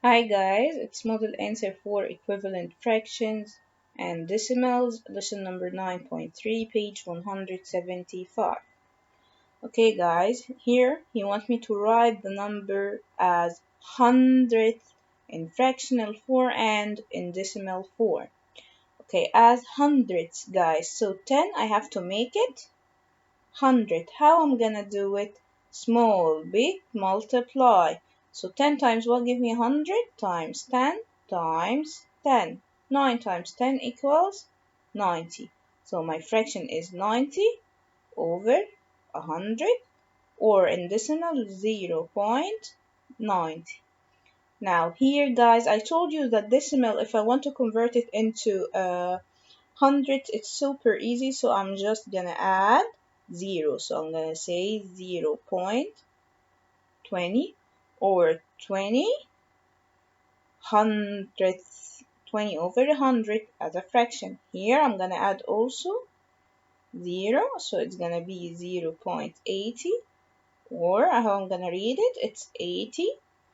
Hi guys, it's model answer for equivalent fractions and decimals, lesson number 9.3, page 175. Okay guys, here he wants me to write the number as hundredth in fractional form and in decimal form. Okay, as hundredths guys, so 10 I have to make it 100. How I'm gonna do it? Small, big, multiply. So 10 times what give me 100 times 10 times 10. 9 times 10 equals 90. So my fraction is 90 over 100 or in decimal 0.90. Now here guys, I told you that decimal, if I want to convert it into hundreds, it's super easy, so I'm just gonna add 0. So I'm gonna say 0.20 or 20 hundredths, 20 over 100 as a fraction. Here I'm gonna add also 0, so it's gonna be 0.80, or how I'm gonna read it, it's 80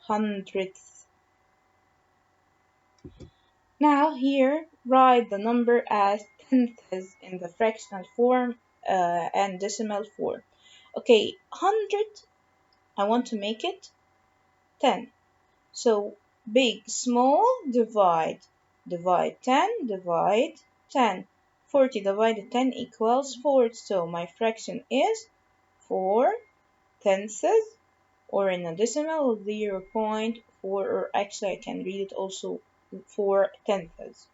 hundredths. Now here, write the number as tenths in the fractional form and decimal form. Okay, 100, I want to make it 10. So big, small, divide. Divide 10, divide 10. 40 divided 10 equals 4. So my fraction is 4 tenths, or in a decimal 0.4, or actually I can read it also 4 tenths.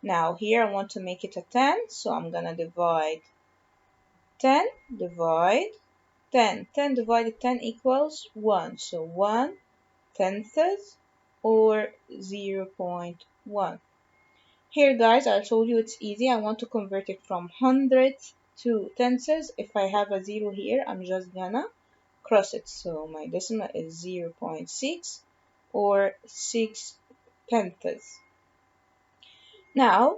Now here I want to make it a 10, so I'm gonna divide 10, divide 10. 10 divided 10 equals 1, so 1 tenths or 0.1. Here guys, I told you it's easy. I want to convert it from hundredths to tenths. If I have a 0 here, I'm just gonna cross it. So my decimal is 0.6 or 6 tenths. Now,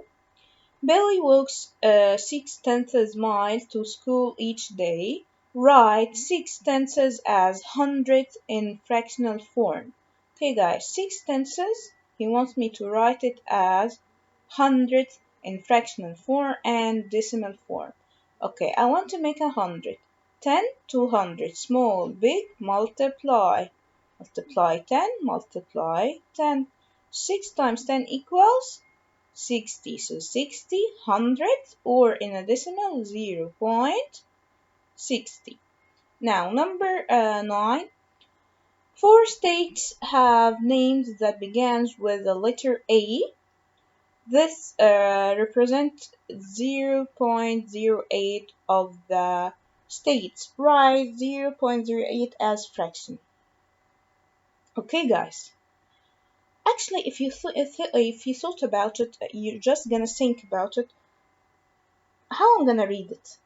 Billy walks 6 tenths miles to school each day. Write 6 tenths as hundredths in fractional form. Okay, guys, 6 tenths, he wants me to write it as hundredths in fractional form and decimal form. Okay, I want to make 100. 10 to 100, small, big, multiply. Multiply 10, multiply 10. 6 times 10 equals 60. So 60 hundredths, or in a decimal 0.60. Now number 9. 4 states have names that begins with the letter A. This represents 0.08 of the states. Write 0.08 as fraction. Okay guys. Actually, if you thought about it, you're just gonna think about it. How I'm gonna read it?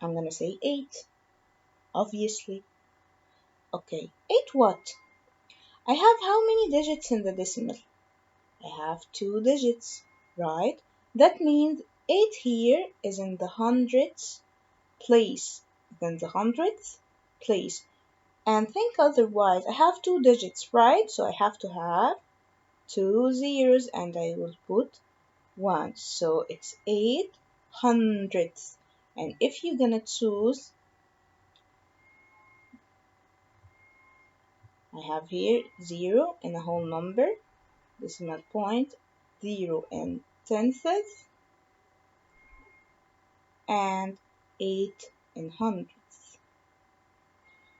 I'm gonna say 8, obviously. Okay, 8 what? I have how many digits in the decimal? I have 2 digits, right? That means 8 here is in the hundredths place, then the hundredths place. And think otherwise, I have 2 digits, right? So I have to have 2 zeros and I will put 1. So it's 8 hundredths. And if you're gonna choose, I have here 0 in a whole number, decimal point, 0 in tenths, and 8 in hundredths.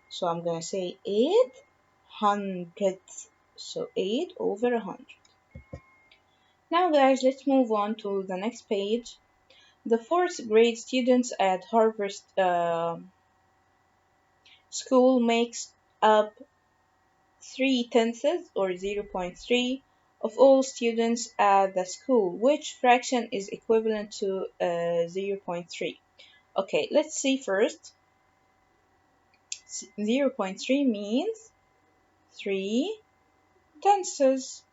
So I'm gonna say 8 hundredths. So 8 over 100. Now guys, let's move on to the next page. The fourth grade students at Harvard School makes up 3 tenths or 0.3 of all students at the school. Which fraction is equivalent to 0.3? Okay, let's see first. 0.3 means 3 tenths.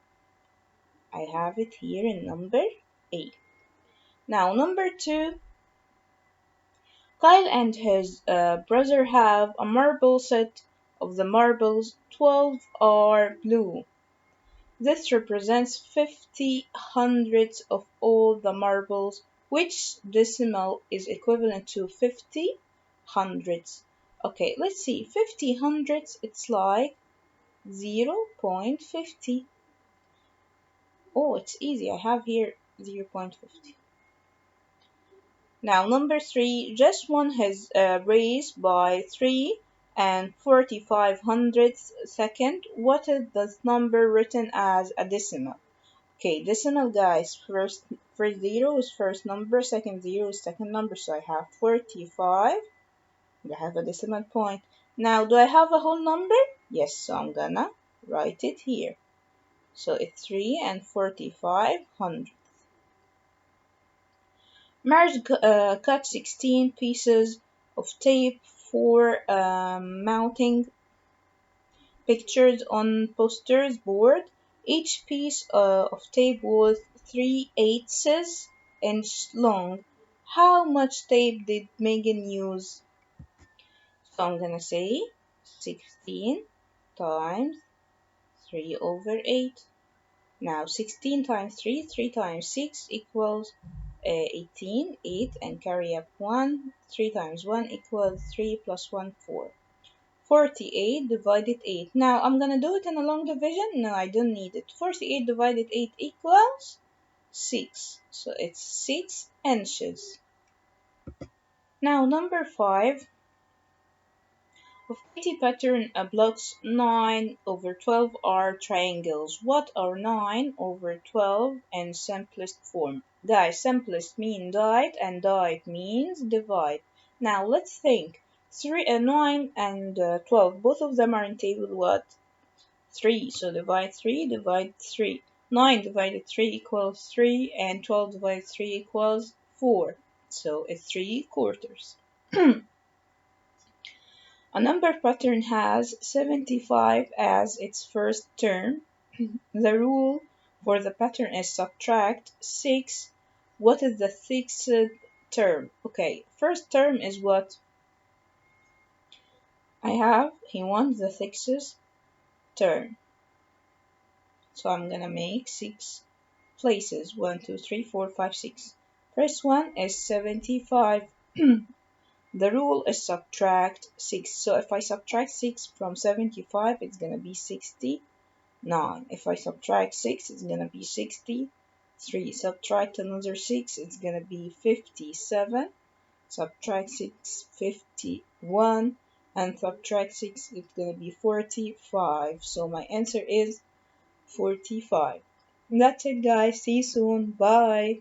I have it here in number A. Now, number 2, Kyle and his brother have a marble set. Of the marbles, 12 are blue. This represents 50 hundredths of all the marbles, which decimal is equivalent to 50 hundredths. Okay, let's see. 50 hundredths, it's like 0.50. Oh, it's easy. I have here 0.50. Now, number 3, just one has raised by 3 and 45 hundredths second. What is this number written as a decimal? Okay, decimal guys, first zero is first number, second zero is second number, so I have 45. I have a decimal point. Now, do I have a whole number? Yes, so I'm gonna write it here. So it's 3 and 45 hundredths. Marge cut 16 pieces of tape for mounting pictures on posters board. Each piece of tape was 3/8 inch long. How much tape did Megan use? So I'm gonna say 16 times 3 over 8. Now 16 times 3, 3 times 6 equals 18, 8, and carry up 1. 3 times 1 equals 3 plus 1, 4. 48 divided 8. Now I'm gonna do it in a long division. No, I don't need it. 48 divided 8 equals 6. So it's 6 inches. Now number 5. Of Katy pattern blocks 9 over 12 are triangles. What are 9 over 12 in simplest form? Guys, simplest mean divide and divide means divide. Now let's think. 9 and 12, both of them are in table what? 3. So divide 3, divide 3. 9 divided 3 equals 3 and 12 divided 3 equals 4. So it's 3/4. A number pattern has 75 as its first term. The rule for the pattern is subtract 6. What is the sixth term? Okay, first term is what? He wants the sixth term. So I'm gonna make 6 places. 1, 2, 3, 4, 5, 6. First one is 75. The rule is subtract 6. So if I subtract 6 from 75, it's going to be 69. If I subtract 6, it's going to be 63. Subtract another 6, it's going to be 57. Subtract 6, 51. And subtract 6, it's going to be 45. So my answer is 45. That's it, guys. See you soon. Bye.